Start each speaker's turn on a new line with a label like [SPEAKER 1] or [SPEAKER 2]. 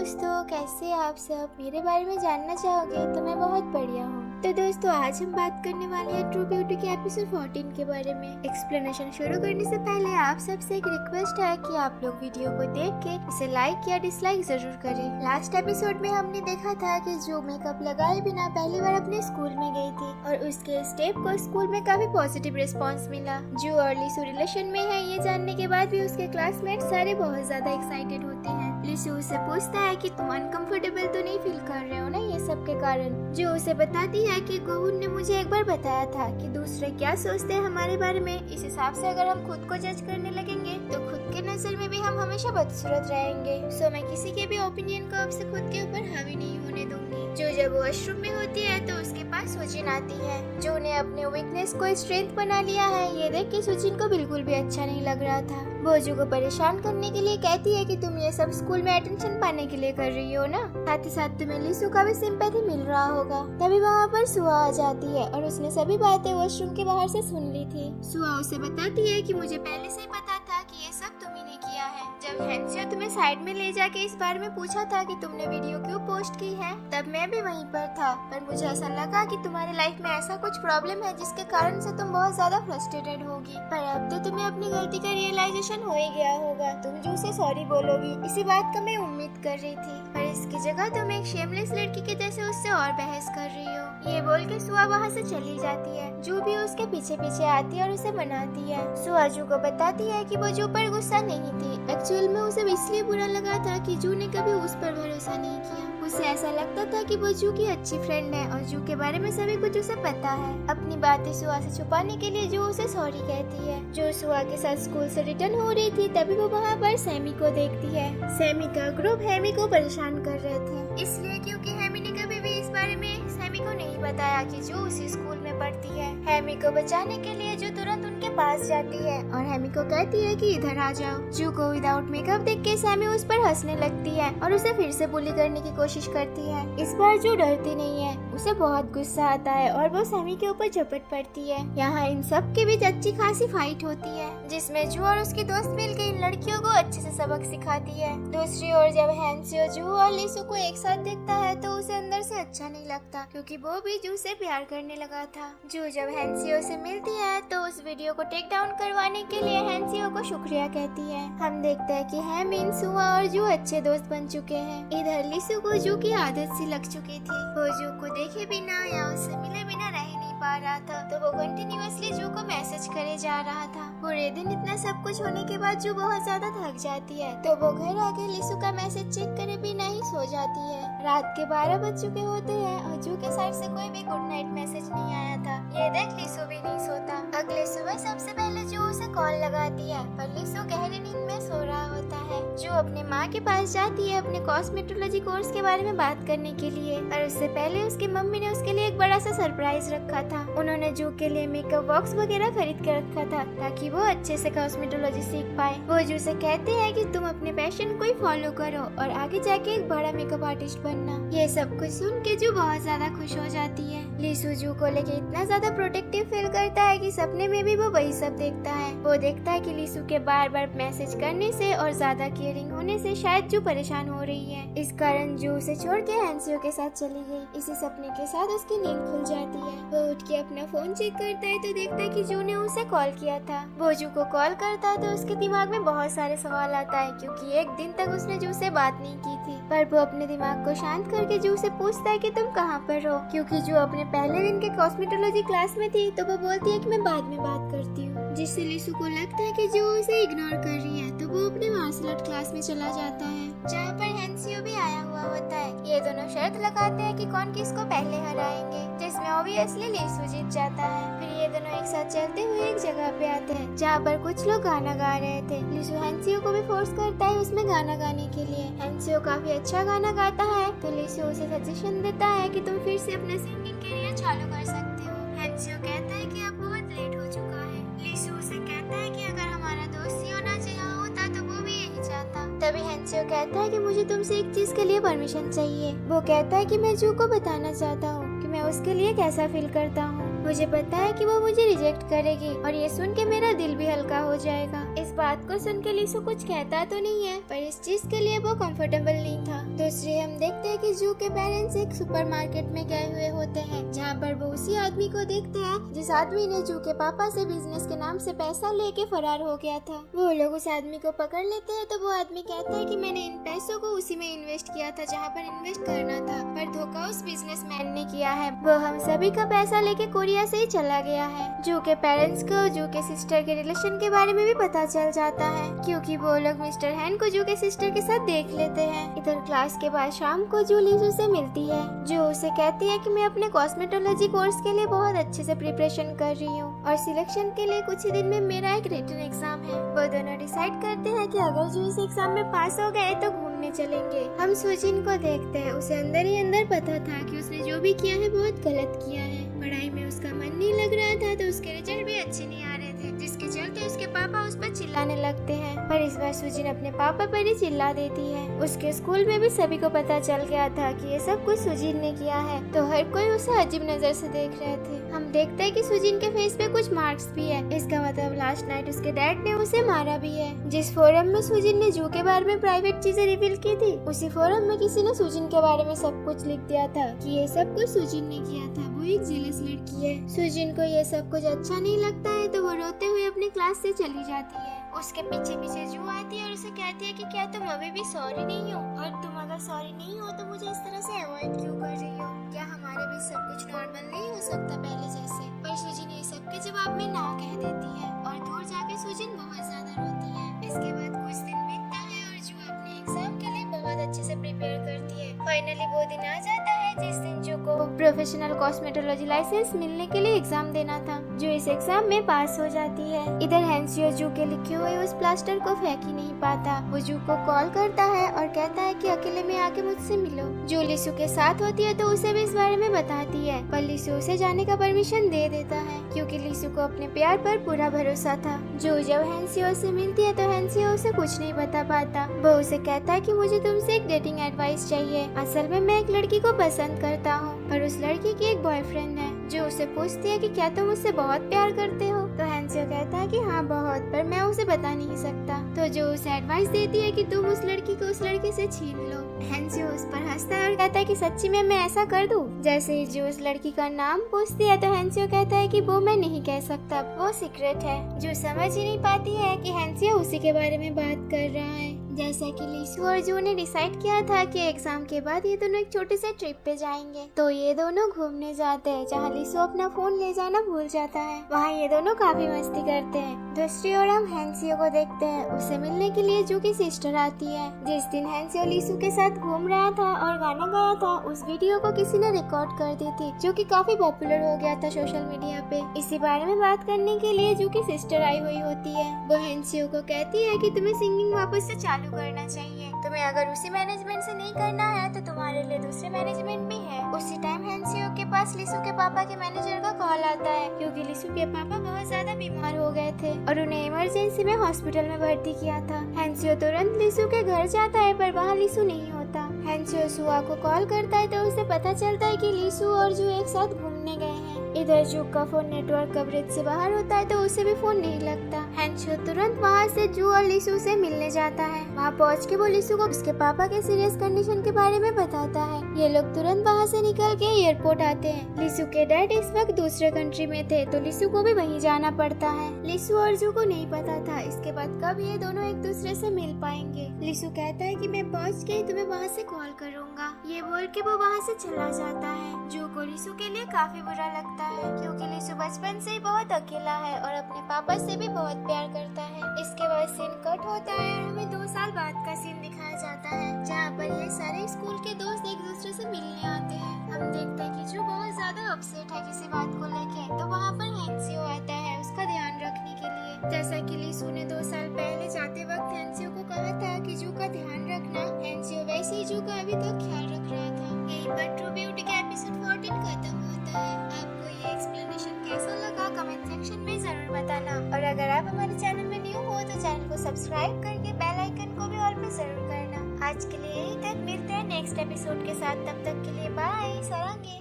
[SPEAKER 1] दोस्तों, कैसे आप सब मेरे बारे में जानना चाहोगे तो मैं बहुत बढ़िया हूँ। तो दोस्तों, आज हम बात करने वाले हैं ट्रू ब्यूटी के एपिसोड 14 के बारे में। एक्सप्लेनेशन शुरू करने से पहले आप सबसे एक रिक्वेस्ट है कि आप लोग वीडियो को देख के इसे लाइक या डिसलाइक जरूर करें। लास्ट एपिसोड में हमने देखा था कि जो मेकअप लगाए बिना पहली बार अपने स्कूल में गई थी और उसके स्टेप को स्कूल में काफी पॉजिटिव रिस्पॉन्स मिला। जो और लिसू रिलेशन में है ये जानने के बाद भी उसके क्लासमेट सारे बहुत ज्यादा एक्साइटेड होते हैं। लिसू उसे पूछता है कि तुम अनकंफर्टेबल तो नहीं फील कर रहे हो ना ये सब के कारण। जो उसे बताती है कि गोहुन ने मुझे एक बार बताया था कि दूसरे क्या सोचते हैं हमारे बारे में, इस हिसाब से अगर हम खुद को जज करने लगेंगे तो खुद के नजर में भी हम हमेशा बदसूरत रहेंगे। सो मैं किसी के भी ओपिनियन को अब से खुद के ऊपर हावी नहीं होने दूंगी। जो जब वॉशरूम में होती है तो उसके पास सुजिन आती है। जो ने अपने वीकनेस को स्ट्रेंथ बना लिया है ये देख के सुजिन को बिल्कुल भी अच्छा नहीं लग रहा था। वो जो को परेशान करने के लिए कहती है कि तुम ये सब स्कूल में अटेंशन पाने के लिए कर रही हो ना, साथ ही साथ तुम्हें लिसू का भी सिंपैथी मिल रहा होगा। तभी वहाँ पर सुआ आ जाती है और उसने सभी बातें वॉशरूम के बाहर से सुन ली थी। सुआ उसे बताती है कि मुझे पहले से ही पता था कि ये सब तुम ही ने किया है। जब हैंसियो तुम्हें साइड में ले जाके इस बारे में पूछा था कि तुमने वीडियो क्यों पोस्ट की है, तब मैं भी वहीं पर था, पर मुझे ऐसा लगा कि तुम्हारी लाइफ में ऐसा कुछ प्रॉब्लम है जिसके कारण से तुम बहुत ज्यादा फ्रस्ट्रेटेड होगी। पर अब तो तुम्हें अपनी गलती का रियलाइजेशन हो ही गया होगा, तुम जो उसे सॉरी बोलोगी, इसी बात का मैं उम्मीद कर रही थी। पर इसकी जगह तुम एक शेमलेस लड़की की जैसे उससे और बहस कर रही हो। ये बोल के सुआ वहाँ से चली जाती है। जू भी उसके पीछे पीछे आती है और उसे मनाती है। सुआ जू को बताती है कि वो जू पर गुस्सा नहीं थी, एक्चुअल में उसे इसलिए बुरा लगा था कि जू ने कभी उस पर भरोसा नहीं किया। उसे ऐसा लगता था कि वो जू की अच्छी फ्रेंड है और जू के बारे में सभी कुछ उसे पता है। अपनी बातें सुआ से छुपाने के लिए जू उसे सॉरी कहती है। जो सुआ के साथ स्कूल से रिटर्न हो रही थी तभी वो वहाँ पर सैमी को देखती है। सैमी का ग्रुप हैमी को परेशान कर रहे थे, इसलिए क्योंकि हैमी ने कभी भी इस बारे में सैमी को नहीं बताया कि जो उसी स्कूल में पढ़ती है। हैमी को बचाने के लिए जो तुरंत उनके पास जाती है और हैमी को कहती है कि इधर आ जाओ। जू को विदाउट मेकअप देख के सैमी उस पर हंसने लगती है और उसे फिर से बुली करने की कोशिश करती है। इस बार जो डरती नहीं है, उसे बहुत गुस्सा आता है और वो सैमी के ऊपर झपट पड़ती है। यहाँ इन सब के बीच अच्छी खासी फाइट होती है जिसमें जू और उसकी दोस्त मिलकर इन लड़कियों को अच्छे से सबक सिखाती है। दूसरी ओर जब हैंसियो जू और लिसू को एक साथ देखता है तो उसे अंदर से अच्छा नहीं लगता, क्योंकि वो भी जू से प्यार करने लगा था। जू जब हैंसियो से मिलती है तो उस वीडियो को टेक डाउन करवाने के लिए हैंसियो को शुक्रिया कहती है। हम देखते हैं कि हैमिन, सुआ और जू अच्छे दोस्त बन चुके हैं। इधर लिसू को जू की आदत सी लग चुकी थी। वो जू को देखे बिना या उससे मिले बिना रह नहीं पा रहा था, तो वो कंटिन्यूअसली जू को मैसेज करे जा रहा था। पूरे दिन इतना सब कुछ होने के बाद जू बहुत ज्यादा थक जाती है, तो वो घर आके लिसू का मैसेज चेक करे बिना ही सो जाती है। रात के 12 बज चुके होते हैं और जू के साइड से कोई भी गुड नाइट मैसेज नहीं आया था। ये देख लिसू भी नहीं सोता। अगले सुबह सबसे पहले जू उसे कॉल लगाती है, पर लिसू गहरी नींद में सो रहा होता है। जू अपने माँ के पास जाती है अपने कॉस्मेटोलॉजी कोर्स के बारे में बात करने के लिए, और उससे पहले उसकी मम्मी ने उसके लिए एक बड़ा सा सरप्राइज रखा था। उन्होंने जू के लिए मेकअप बॉक्स वगैरह खरीद कर रखा था ताकि वो अच्छे से कॉस्मेटोलॉजी सीख पाए। वो जू से कहते हैं कि तुम अपने पैशन को ही फॉलो करो और आगे जाके एक बड़ा मेकअप आर्टिस्ट बनना। ये सब कुछ सुन के जू बहुत ज्यादा खुश हो जाती है। लिसू जू को लेके इतना ज्यादा प्रोटेक्टिव फील करता है कि सपने में भी वो वही सब देखता है। वो देखता है कि लिसू के बार बार मैसेज करने से और ज्यादा केयरिंग होने से शायद जू परेशान हो रही है। इस कारण जू उसे छोड़ के हैंसियो के साथ चली गई। इसी सपने के साथ उसकी नींद खुल जाती है। वो उठ के अपना फोन चेक करता है तो देखता है कि जू ने उसे कॉल किया था। वो जू को कॉल करता है तो उसके दिमाग में बहुत सारे सवाल आता है, क्योंकि एक दिन तक उसने जू से बात नहीं की थी। पर वो अपने दिमाग को शांत करके जू से पूछता है कि तुम कहाँ पर हो, क्योंकि जू अपने पहले दिन के कॉस्मेटोलॉजी क्लास में थी, तो वो बोलती है कि मैं बाद में बात करती हूँ, जिससे लिसू को लगता है कि जू उसे इग्नोर कर रही है। तो वो अपने मार्शल आर्ट क्लास में चला जाता है जहाँ पर हैंसियो भी आया हुआ होता है। ये दोनों शर्त लगाते हैं कि कौन किसको पहले हराएंगे, जिसमें ऑब्वियसली लिसू जीत जाता है। फिर ये दोनों एक साथ चलते हुए एक जगह पे आते हैं जहाँ पर कुछ लोग गाना गा रहे थे। लिसू हैंसियो को भी फोर्स करता है उसमें गाना गाने के लिए। हैंसियो काफी अच्छा गाना गाता है तो लिसू उसे सजेशन देता है कि तुम फिर से अपना सिंगिंग करियर चालू कर सकते हो। हैंसियो कहता है कि अब बहुत लेट हो चुका है। लिसू उसे कहता है कि अगर हमारा दोस्त ही होना चाहिए होता तो वो भी यही चाहता। तभी हैंसियो कहता है कि मुझे तुमसे एक चीज के लिए परमिशन चाहिए। वो कहता है कि मैं जू को बताना चाहता हूँ कि मैं उसके लिए कैसा फील करता हूँ। मुझे पता है कि वो मुझे रिजेक्ट करेगी और ये सुन के मेरा दिल भी हल्का हो जाएगा। इस बात को सुन के लिसू कुछ कहता तो नहीं है, पर इस चीज के लिए वो कंफर्टेबल नहीं था। दूसरे हम देखते हैं कि जू के पेरेंट्स एक सुपरमार्केट में गए हुए होते हैं, जहाँ पर वो उसी आदमी को देखते हैं जिस आदमी ने जू के पापा से बिजनेस के नाम से पैसा लेके फरार हो गया था। वो लोग उस आदमी को पकड़ लेते हैं तो वो आदमी कहता है कि मैंने इन पैसों को उसी में इन्वेस्ट किया था जहाँ पर इन्वेस्ट करना था, पर धोखा उस बिजनेसमैन ने किया है। वो हम सभी का पैसा लेके कोरिया से ही चला गया है। जू के पेरेंट्स को जू के सिस्टर के रिलेशन के बारे में भी पता चल जाता है, क्योंकि वो लोग मिस्टर हैन को जू के सिस्टर के साथ देख लेते हैं। इधर क्लास के बाद शाम को जू लीसू से मिलती है। जो उसे कहती है कि मैं अपने कॉस्मेटोलॉजी कोर्स के लिए बहुत अच्छे से प्रिपरेशन कर रही हूँ और सिलेक्शन के लिए कुछ ही दिन में मेरा एक रिटन एग्जाम है। वो दोनों डिसाइड करते हैं कि अगर जो इस एग्जाम में पास हो गए तो घूमने चलेंगे। हम सुजिन को देखते हैं। उसे अंदर ही अंदर पता था कि उसने जो भी किया है बहुत गलत किया है। पढ़ाई में उसका मन नहीं लग रहा था तो उसके रिजल्ट भी अच्छे नहीं आ रहे थे, जिसके चलते उसके पापा उस पर चिल्लाने लगते हैं। पर इस बार सुजिन अपने पापा पर ही चिल्ला देती है। उसके स्कूल में भी सभी को पता चल गया था कि ये सब कुछ सुजिन ने किया है, तो हर कोई उसे अजीब नजर से देख रहे थे। हम देखते हैं कि सुजिन के फेस पे कुछ मार्क्स भी है। इसका मतलब लास्ट नाइट उसके डैड ने उसे मारा भी है। जिस फोरम में सुजिन ने जू के बारे में प्राइवेट चीजें रिवील की थी, उसी फोरम में किसी ने सुजिन के बारे में सब कुछ लिख दिया था कि ये सब कुछ सुजिन ने किया था। वो एक जेलस लड़की है। सुजिन को ये सब कुछ अच्छा नहीं लगता है तो वो रोते हुए अपने क्लास से चली जाती है। उसके पीछे पीछे जू आती है और उसे कहती है कि क्या तुम अभी भी सॉरी नहीं हो, और तुम अगर सॉरी नहीं हो तो मुझे इस तरह से अवॉइड क्यों कर रही हो? क्या हमारे बीच सब कुछ नॉर्मल नहीं हो सकता पहले जैसे? पर सुजिन ये सब के जवाब में ना कह देती है और दूर जाके सुजिन बहुत ज्यादा रोती है। इसके बाद कुछ दिन बीतता है और जू अपने एग्जाम के लिए बहुत अच्छे से प्रिपेयर करती है। फाइनली वो दिन आ जाता है जिस दिन जू को प्रोफेशनल कॉस्मेटोलॉजी लाइसेंस मिलने के लिए एग्जाम देना था। जो इस एग्जाम में पास हो जाती है। इधर हैंसियो जू के लिखे हुए उस प्लास्टर को फेंक ही नहीं पाता। वो जू को कॉल करता है और कहता है कि अकेले में आके मुझसे मिलो। जो लिसू के साथ होती है तो उसे भी इस बारे में बताती है, पर लिसू उसे जाने का परमिशन दे देता है क्योंकि लिसू को अपने प्यार पर पूरा भरोसा था। जो जब हैंसियो से मिलती है तो हैंसियो उसे कुछ नहीं बता पाता। वो उसे कहता है कि मुझे तुमसे एक डेटिंग एडवाइस चाहिए। असल में मैं एक लड़की को पसंद करता हूँ, पर उस लड़की की एक बॉयफ्रेंड है। जो उसे पूछती है कि क्या तुम उससे बहुत प्यार करते हो, तो हैंसियो कहता है कि हाँ बहुत, पर मैं उसे बता नहीं सकता। तो जो उसे एडवाइस देती है कि तुम उस लड़की को उस लड़के से छीन लो। हैंसियो उस पर हंसता है और कहता है कि सच्ची में मैं ऐसा कर दूं? जैसे ही जो उस लड़की का नाम पूछती है तो हैंसियो कहता है कि वो मैं नहीं कह सकता, वो सीक्रेट है। जो समझ ही नहीं पाती है कि हैंसियो उसी के बारे में बात कर रहा है। जैसा कि लिसू और जू ने डिसाइड किया था कि एग्जाम के बाद ये दोनों एक छोटे से ट्रिप पे जाएंगे, तो ये दोनों घूमने जाते हैं जहाँ लिसू अपना फोन ले जाना भूल जाता है। वहाँ ये दोनों काफी मस्ती करते हैं। दूसरी ओर हम हैंसियो को देखते हैं। उसे मिलने के लिए जू की सिस्टर आती है। जिस दिन हैंसियो लिसू के साथ घूम रहा था और गाना गाया था, उस वीडियो को किसी ने रिकॉर्ड कर दी थी, जो कि काफी पॉपुलर हो गया था सोशल मीडिया पे। इसी बारे में बात करने के लिए जू की सिस्टर आई हुई होती है। वो हैंसियो को कहती है कि तुम्हें सिंगिंग वापस से चालू करना चाहिए। तुम्हें अगर उसी मैनेजमेंट से नहीं करना है तो तुम्हारे लिए दूसरे मैनेजमेंट भी है। उसी टाइम हैंसियो के पास लिसू के पापा के मैनेजर का कॉल आता है, क्योंकि लिसू के पापा बहुत ज्यादा बीमार हो गए थे और उन्हें इमरजेंसी में हॉस्पिटल में भर्ती किया था। हैंसियो तुरंत लिसू के घर जाता है, पर वहाँ लिसू नहीं होता। हैंसियो सुआ को कॉल करता है तो उसे पता चलता है कि लिसू और जू एक साथ घूमने गए हैं। इधर जू का फोन नेटवर्क कवरेज से बाहर होता है तो उसे भी फोन नहीं लगता। हैंसियो तुरंत वहाँ से जू और लिसू से मिलने जाता है। वहाँ पहुँच के वो लिसू को उसके पापा के सीरियस कंडीशन के बारे में बताता है। ये लोग तुरंत वहाँ से निकल के एयरपोर्ट आते हैं। लिसू के डैड इस वक्त दूसरे कंट्री में थे तो लिसू को भी वहीं जाना पड़ता है। लिसू और जू को नहीं पता था इसके बाद कब ये दोनों एक दूसरे से मिल पाएंगे। लिसू कहता है कि मैं पहुँच के तुम्हें वहाँ से कॉल करूँगा। ये बोल के वो वहाँ से चला जाता है। जू को लिसू के लिए काफी बुरा लगता है, क्योंकि लिसू बचपन से ही बहुत अकेला है और अपने पापा से भी बहुत प्यार करता है। इसके बाद सीन कट होता है और हमें 2 साल बाद का सीन दिखाया जाता है, जहाँ पर ये सारे स्कूल के दोस्त एक दूसरे से मिलने आते हैं। हम देखते हैं कि जू बहुत ज्यादा अपसेट है किसी बात को लेके, तो वहाँ पर हैंसियो आता है उसका ध्यान रखने के लिए। जैसा कि लिसू ने 2 साल पहले जाते वक्त हैंसियो को कहा था कि जू का ध्यान रखना, हैंसियो वैसे ही जू का अभी तक ख्याल रख रहा था। यही पर ट्रू ब्यूटी का एपिसोड 14 खत्म होता है। आपको ये एक्सप्लेनेशन कैसा लगा कमेंट सेक्शन में जरूर बताना, और अगर आप हमारे चैनल में न्यू हो तो चैनल को सब्सक्राइब करके बेल आइकन को भी ऑल पे जरूर करना। आज के लिए यही तक, मिलते हैं नेक्स्ट एपिसोड के साथ। तब तक के लिए बाय, सरांगे।